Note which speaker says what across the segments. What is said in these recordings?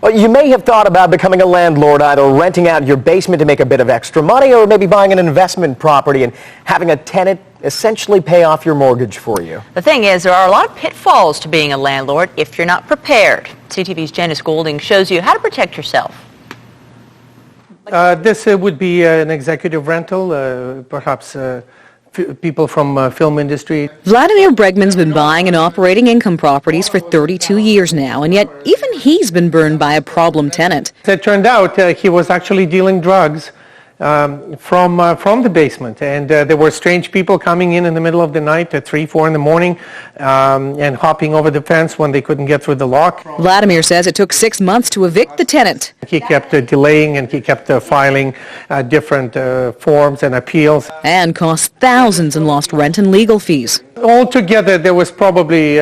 Speaker 1: Well, you may have thought about becoming a landlord, either renting out your basement to make a bit of extra money or maybe buying an investment property and having a tenant essentially pay off your mortgage for you.
Speaker 2: The thing is, there are a lot of pitfalls to being a landlord if you're not prepared. CTV's Janice Golding shows you how to protect yourself.
Speaker 3: This would be an executive rental, perhaps people from film industry.
Speaker 4: Vladimir Bregman's been buying and operating income properties for 32 years now, and yet even he's been burned by a problem tenant.
Speaker 3: It turned out he was actually dealing drugs from the basement, and there were strange people coming in the middle of the night at 3, 4 in the morning and hopping over the fence when they couldn't get through the lock.
Speaker 4: Vladimir says it took 6 months to evict the tenant.
Speaker 3: He kept delaying, and he kept filing different forms and appeals.
Speaker 4: And cost thousands in lost rent and legal fees.
Speaker 3: Altogether, there was probably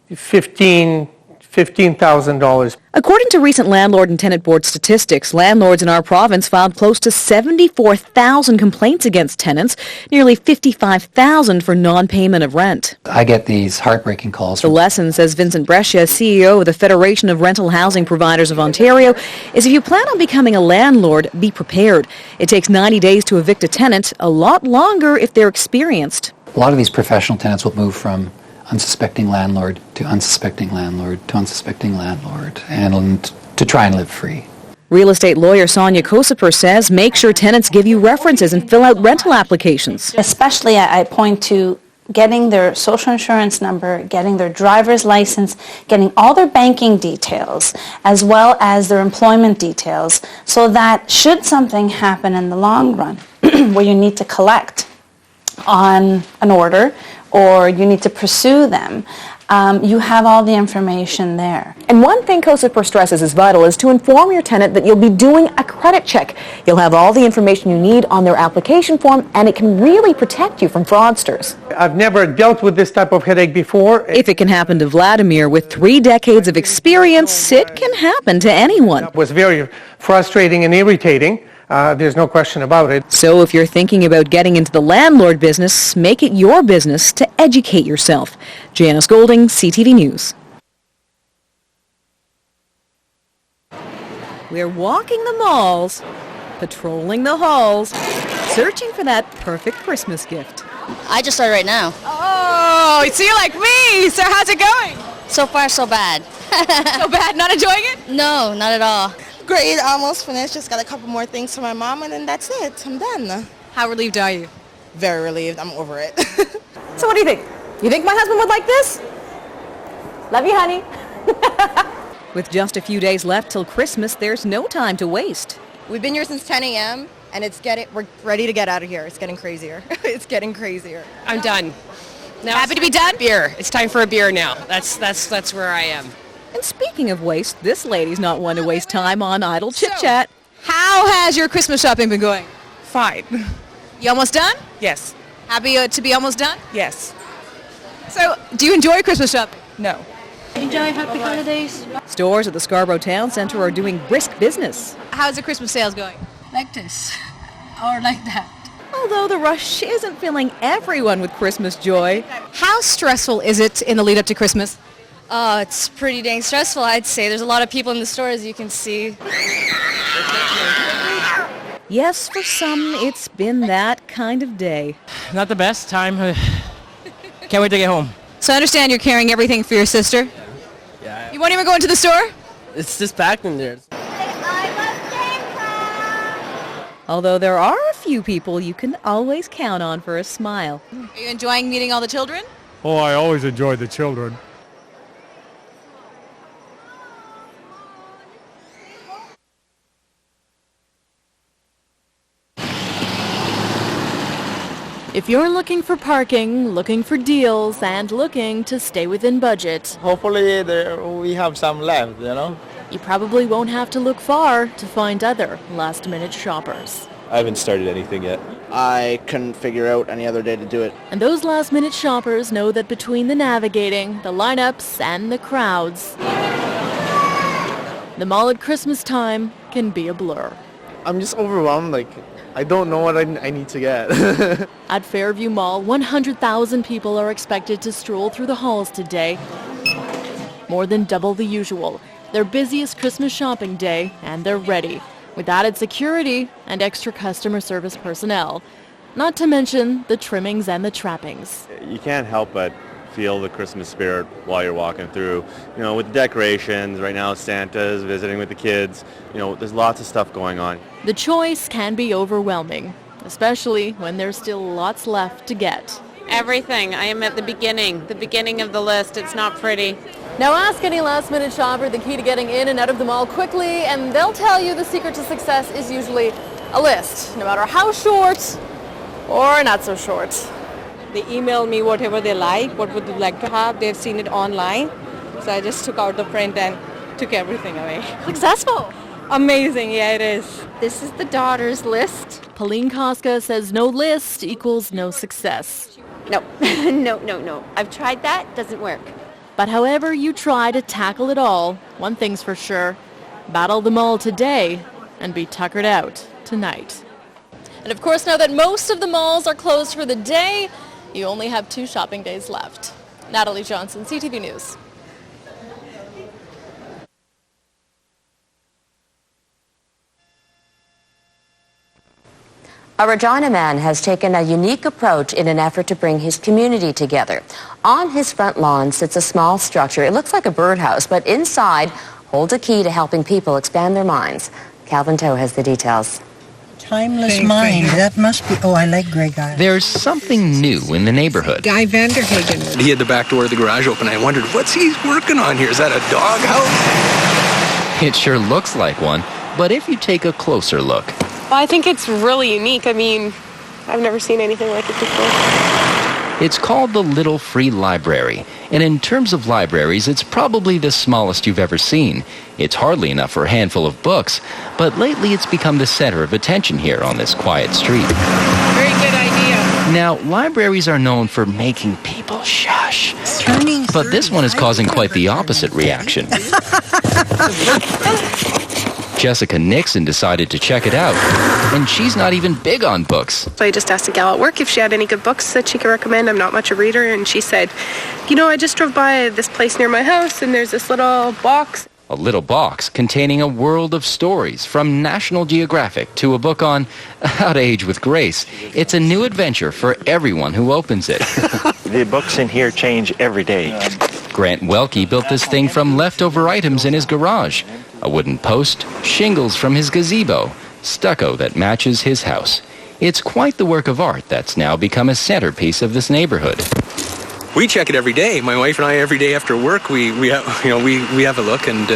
Speaker 3: $15,000.
Speaker 4: According to recent Landlord and Tenant Board statistics, landlords in our province filed close to 74,000 complaints against tenants, nearly 55,000 for non-payment of rent.
Speaker 5: I get these heartbreaking calls.
Speaker 4: The lesson, says Vincent Brescia, CEO of the Federation of Rental Housing Providers of Ontario, is if you plan on becoming a landlord, be prepared. It takes 90 days to evict a tenant, a lot longer if they're experienced.
Speaker 5: A lot of these professional tenants will move from unsuspecting landlord to unsuspecting landlord to unsuspecting landlord and to try and live free.
Speaker 4: Real estate lawyer Sonia Kosiper says make sure tenants give you references and fill out rental applications.
Speaker 6: Especially I point to getting their social insurance number, getting their driver's license, getting all their banking details, as well as their employment details, so that should something happen in the long run where you need to collect on an order or you need to pursue them, you have all the information there.
Speaker 4: And one thing Kosiper stresses is vital is to inform your tenant that you'll be doing a credit check. You'll have all the information you need on their application form, and it can really protect you from fraudsters.
Speaker 3: I've never dealt with this type of headache before.
Speaker 4: If it can happen to Vladimir with 3 decades of experience, it can happen to anyone.
Speaker 3: It was very frustrating and irritating. There's no question about it.
Speaker 4: So if you're thinking about getting into the landlord business, make it your business to educate yourself. Janice Golding, CTV News. We're walking the malls, patrolling the halls, searching for that perfect Christmas gift.
Speaker 7: I just started right now.
Speaker 8: Oh, so you're like me. So how's it going?
Speaker 7: So far, so bad.
Speaker 8: So bad? Not enjoying it?
Speaker 7: No, not at all.
Speaker 9: Great, almost finished. Just got a couple more things for my mom, and then that's it. I'm done.
Speaker 8: How relieved are you?
Speaker 9: Very relieved. I'm over it.
Speaker 8: So what do you think? You think my husband would like this? Love you, honey.
Speaker 4: With just a few days left till Christmas, there's no time to waste.
Speaker 10: We've been here since 10 a.m. and we're ready to get out of here. It's getting crazier. It's getting crazier.
Speaker 11: I'm done. Now
Speaker 8: Happy to be done?
Speaker 11: Beer. It's time for a beer now. That's where I am.
Speaker 4: And speaking of waste, this lady's not one to waste time on idle chit-chat.
Speaker 8: How has your Christmas shopping been going?
Speaker 11: Fine.
Speaker 8: You almost done?
Speaker 11: Yes.
Speaker 8: Happy to be almost done?
Speaker 11: Yes.
Speaker 8: So, do you enjoy Christmas shopping?
Speaker 11: No.
Speaker 7: Enjoy happy holidays.
Speaker 4: Stores at the Scarborough Town Centre are doing brisk business.
Speaker 8: How's the Christmas sales going?
Speaker 7: Like this. Or like that.
Speaker 4: Although the rush isn't filling everyone with Christmas joy.
Speaker 8: How stressful is it in the lead up to Christmas?
Speaker 7: It's pretty dang stressful, I'd say. There's a lot of people in the store, as you can see.
Speaker 4: Yes, for some, it's been that kind of day.
Speaker 12: Not the best time. Can't wait to get home.
Speaker 8: So I understand you're carrying everything for your sister?
Speaker 12: Yeah.
Speaker 8: You won't even go into the store?
Speaker 12: It's just packed in there.
Speaker 4: Although there are a few people you can always count on for a smile.
Speaker 8: Are you enjoying meeting all the children?
Speaker 13: Oh, I always enjoy the children.
Speaker 14: If you're looking for parking, looking for deals, and looking to stay within budget,
Speaker 15: hopefully we have some left,
Speaker 14: you probably won't have to look far to find other last-minute shoppers.
Speaker 16: I haven't started anything yet.
Speaker 17: I couldn't figure out any other day to do it.
Speaker 14: And those last-minute shoppers know that between the navigating, the lineups, and the crowds, the mall at Christmas time can be a blur.
Speaker 16: I'm just overwhelmed, I don't know what I need to get.
Speaker 14: At Fairview Mall, 100,000 people are expected to stroll through the halls today, more than double the usual. their busiest Christmas shopping day, and they're ready, with added security and extra customer service personnel. Not to mention the trimmings and the trappings.
Speaker 18: You can't help but feel the Christmas spirit while you're walking through. You know, with the decorations, right now Santa's visiting with the kids. You know, there's lots of stuff going on.
Speaker 14: The choice can be overwhelming, especially when there's still lots left to get.
Speaker 11: Everything. I am at the beginning of the list. It's not pretty.
Speaker 8: Now ask any last-minute shopper the key to getting in and out of the mall quickly, and they'll tell you the secret to success is usually a list, no matter how short or not so short.
Speaker 11: They email me whatever they like, what would they like to have. They've seen it online. So I just took out the print and took everything away.
Speaker 8: Successful.
Speaker 11: Amazing, yeah, it is.
Speaker 14: This is the daughter's list. Pauline Koska says no list equals no success.
Speaker 11: No, no. I've tried that, doesn't work.
Speaker 14: But however you try to tackle it all, one thing's for sure, battle them all today and be tuckered out tonight.
Speaker 8: And of course, now that most of the malls are closed for the day, you only have 2 shopping days left. Natalie Johnson, CTV News.
Speaker 19: A Regina man has taken a unique approach in an effort to bring his community together. On his front lawn sits a small structure. It looks like a birdhouse, but inside holds a key to helping people expand their minds. Calvin Toe has the details.
Speaker 20: Timeless Mind. That must be... Oh, I like Greg Island.
Speaker 21: There's something new in the neighborhood.
Speaker 20: Guy Vanderhagen.
Speaker 22: He had the back door of the garage open. I wondered, what's he working on here? Is that a doghouse?
Speaker 21: It sure looks like one, but if you take a closer look...
Speaker 11: Well, I think it's really unique. I mean, I've never seen anything like it before.
Speaker 21: It's called the Little Free Library, and in terms of libraries, it's probably the smallest you've ever seen. It's hardly enough for a handful of books, but lately it's become the center of attention here on this quiet street.
Speaker 20: Very good idea.
Speaker 21: Now, libraries are known for making people shush, but this one is causing quite the opposite reaction. Jessica Nixon decided to check it out, and she's not even big on books.
Speaker 11: So I just asked a gal at work if she had any good books that she could recommend. I'm not much a reader, and she said, you know, I just drove by this place near my house, and there's this little box.
Speaker 21: A little box containing a world of stories, from National Geographic to a book on how to age with grace. It's a new adventure for everyone who opens it.
Speaker 23: The books in here change every day.
Speaker 21: Grant Welke built this thing from leftover items in his garage. A wooden post, shingles from his gazebo, stucco that matches his house. It's quite the work of art that's now become a centerpiece of this neighborhood.
Speaker 22: We check it every day. My wife and I, every day after work, we have a look, and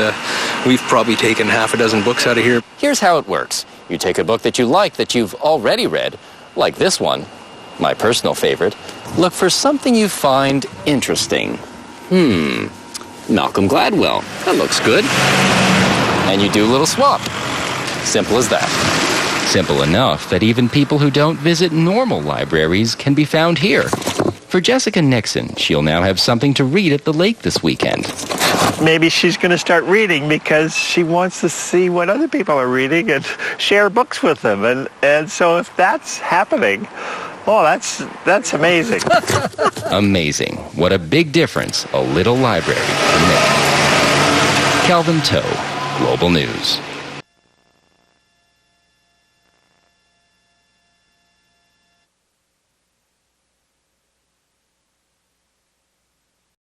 Speaker 22: we've probably taken half a dozen books out of here.
Speaker 21: Here's how it works. You take a book that you like that you've already read, like this one, my personal favorite. Look for something you find interesting. Malcolm Gladwell. That looks good. And you do a little swap. Simple as that. Simple enough that even people who don't visit normal libraries can be found here. For Jessica Nixon, she'll now have something to read at the lake this weekend.
Speaker 23: Maybe she's going to start reading because she wants to see what other people are reading and share books with them. And so if that's happening, oh, that's amazing.
Speaker 21: Amazing. What a big difference a little library can make. Calvin Toe, Global News.